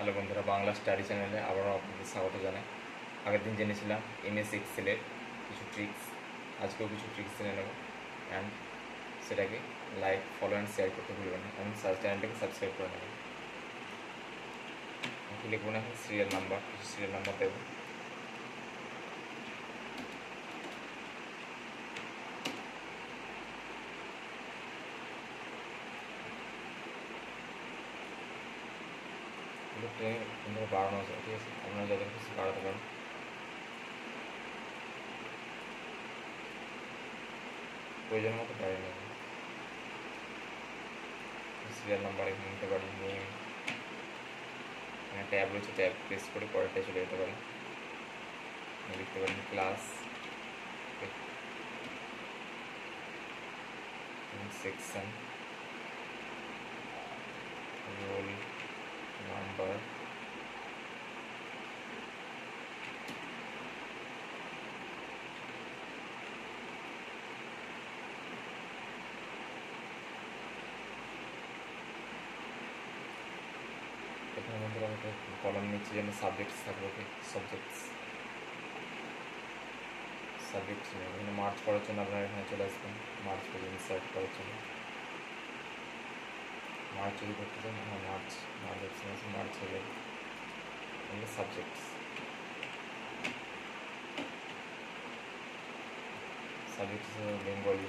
Hello বন্ধুরা, Bangla study চ্যানেলে আবারও আপনাদের স্বাগত জানাই। আগের দিন জেনেছিলাম এমএস এক্সেলের কিছু ট্রিক্স, আজকেও কিছু ট্রিক্স জেনে নেব। অ্যান্ড সেটাকে লাইক, ফলো অ্যান্ড শেয়ার করতে ভুলবেন না, এবং চ্যানেলটাকে সাবস্ক্রাইব করে নেবেন। আমি লিখব না এখন সিরিয়াল নাম্বার, কিছু সিরিয়াল নাম্বার দেবো। ট্রেনে বাড়ানো আছে, ঠিক আছে, আপনারা যত খুশি বাড়াতে পারেন। প্রয়োজন মতো বাড়িয়ে নেবেন। সিরিয়াল নাম্বার এখানে নিতে পারি, নেম, এখানে ট্যাব রয়েছে, ট্যাব প্রেস করে পরেরটায় চলে যেতে পারেন। লিখতে পারেন ক্লাস, সেকশন, রোল নাম্বার, এখানে বন্ধুরা আমাকে কলম নিচ্ছে যেন সাবজেক্টস থাকবে। ওকে, সাবজেক্টস এখানে মার্চ করার জন্য আপনারা এখানে চলে আসবেন, মার্চ করে ইনসার্ট করার জন্য। মার্চ যদি করতে চান, হ্যাঁ মার্চ অপশন আছে, মার্চ হয়ে যাবে। এখানে সাবজেক্টস বেঙ্গলি,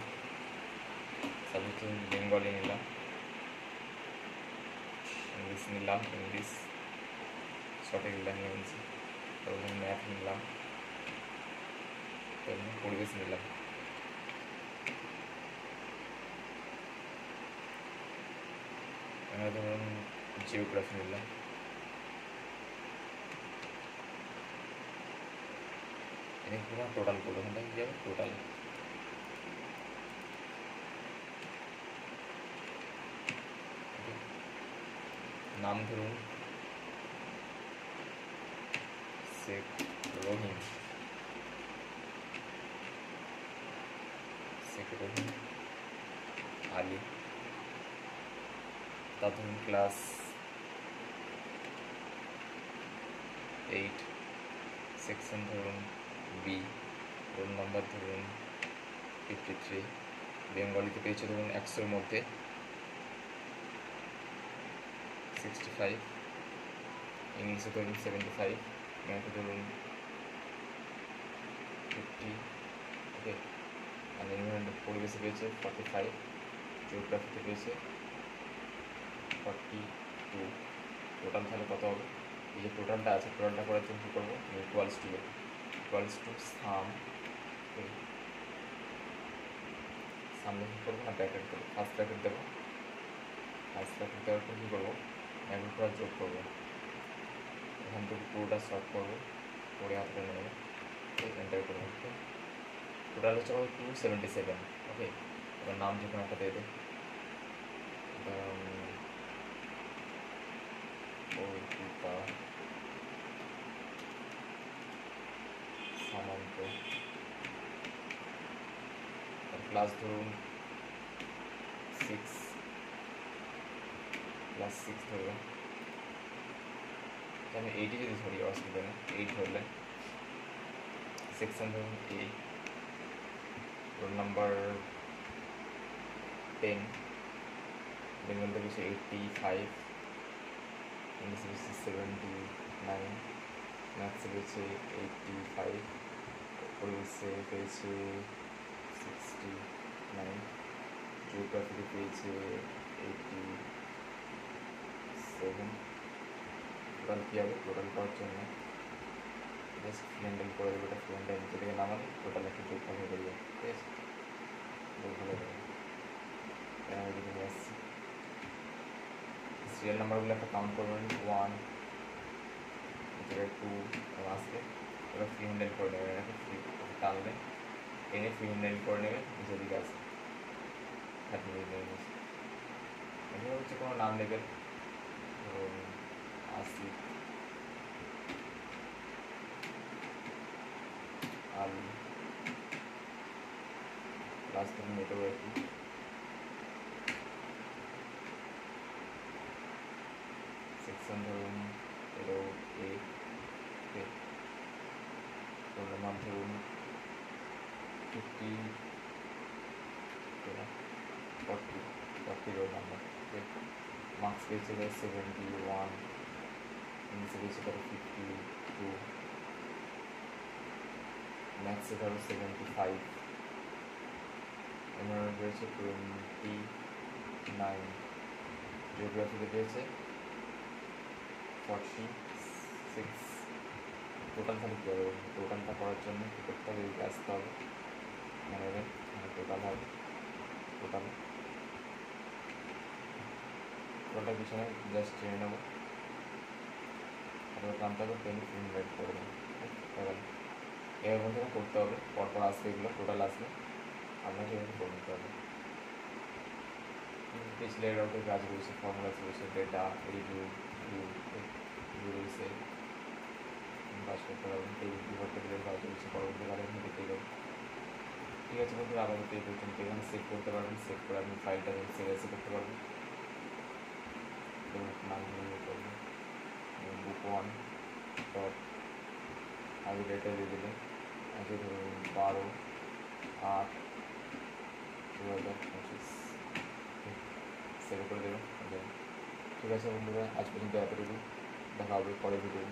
বেঙ্গলি নিলাম, ইংলিশ নিলাম, ইংলিশ সঠিক ল্যাঙ্গুয়েজ, তারপর ম্যাথ নিলাম, পরিবেশ নিলাম। এখানে ধরুন জিওগ্রাফি নিলাম। এখানে পুরো টোটাল করবো, এখানটা কি যাবে টোটাল। নাম ধরুন শেখ রহিম, আলী। তা ধরুন ক্লাস 8, সেকশন ধরুন বি, রোল নাম্বার ধরুন 53, বেঙ্গলিতে পেয়েছে ধরুন 100-এর মধ্যে 65, ইংলিশে ধরুন 75, ম্যাথে ধরুন 50, ওকে। আর এনভায়রনমেন্ট পরিবেশে পেয়েছে 45, জিওগ্রাফিতে পেয়েছে 42। টোটাল তাহলে কত হবে? এই যে টোটালটা আছে, টোটালটা করার জন্য কী করবো, ইকুয়ালস টু সাম, সামনে কী করবো না ব্র্যাকেট দেবো, ফার্স্ট ব্র্যাকেট দেবো। ফার্স্ট ব্র্যাকেট দেওয়ার পর কী করবো, পুরো যোগ করবো, এখান থেকে পুরোটা শর্ট করবো, করে হাতটা নেবো, এন্টার করবো। টোটাল হচ্ছে 277, ওকে। এবার নাম যে কোনো একটা দিয়ে দেয়, সামন্ত। ক্লাস ধরুন 6, ক্লাস 6 ধরবেন। আমি 8 যদি ধরি অসুবিধা নেই, 8 ধরলেন। সেকশন ধরুন এ, রোল নাম্বার 10, বেঙ্গলতে পেয়েছে 85, ইংলিশে পেয়েছে 79, ম্যাথসে পেয়েছে 85, পরিবেশে পেয়েছে 69, জিওগ্রাফিতে পেয়েছে 87। টোটাল কী হবে, টোটাল করার জন্য জাস্ট ফ্রেন্ডেল করে দেবো, এটা ফ্রেন্ডেল নিচে থেকে নামালে টোটাল একটা যোগফল হয়ে বেরিয়ে যাবে, ঠিক আছে। যোগফল হয়ে যাবে, আমি এদিকে নিয়ে আসছি। সিরিয়াল নাম্বারগুলো একটা কাউন্ট করবেন, 1, 2 আসবে। এবার ফ্রি হ্যান্ডেল করে নেবেন, এটাকে ফ্রি টানলে এনে ফ্রি হ্যান্ডেল করে নেবেন, নিচের দিকে আসবে। এখানে হচ্ছে কোনো নাম দেবেন, ধরুন আসিফ আলী, ক্লাস ধরুন মেটোগ্রাফি, সেকশন ধরুন এটাও এ রোল নাম্বার ধরুন 40 রোল নাম্বার। মার্কস পেয়েছে 71, ইংলিশে পেয়েছে ধরো 52, ম্যাথসে ধরো 75, এনভায়রনমেন্ট পেয়েছে 29, জিওগ্রাফিতে পেয়েছে 46। টোটাল খালি কী হবে? টোটালটা করার জন্য কী করতে হবে? এদিকে আসতে হবে, মনে হবে টোটাল হবে। টোটালটা পিছনে জাস্ট টেনে নেবো, তারপরে টানতে হবে, টেনে ইনভাইট করে দেবো। এর মধ্যে করতে হবে, পরপর আসবে এগুলো, টোটাল আসবে, আপনাকে এভাবে করে নিতে হবে। পিছলে এরকম কাজ রয়েছে, ফর্মুলা রয়েছে, ডেটা রয়েছে, কাজ করতে পারবেন। টেবিল কী করতে গেলে কাজ রয়েছে, পরবর্তী কাজে আপনি দেখতে যাবেন। ঠিক আছে বন্ধুরা, আপাতত এই পর্যন্ত। এখানে সেভ করতে পারবেন, সেভ করে আপনি ফাইলটা সেভ এসে করতে পারবেন। নাম দিয়ে করবেন বুক 1 ডট, আগে ডেটা দিয়ে দিলেন, আজকে ধরুন 12/8/2025, সেভ করে দেবেন। ঠিক আছে বন্ধুরা, আজ পর্যন্ত এতটুকু, দেখা হবে পরের ভিডিও।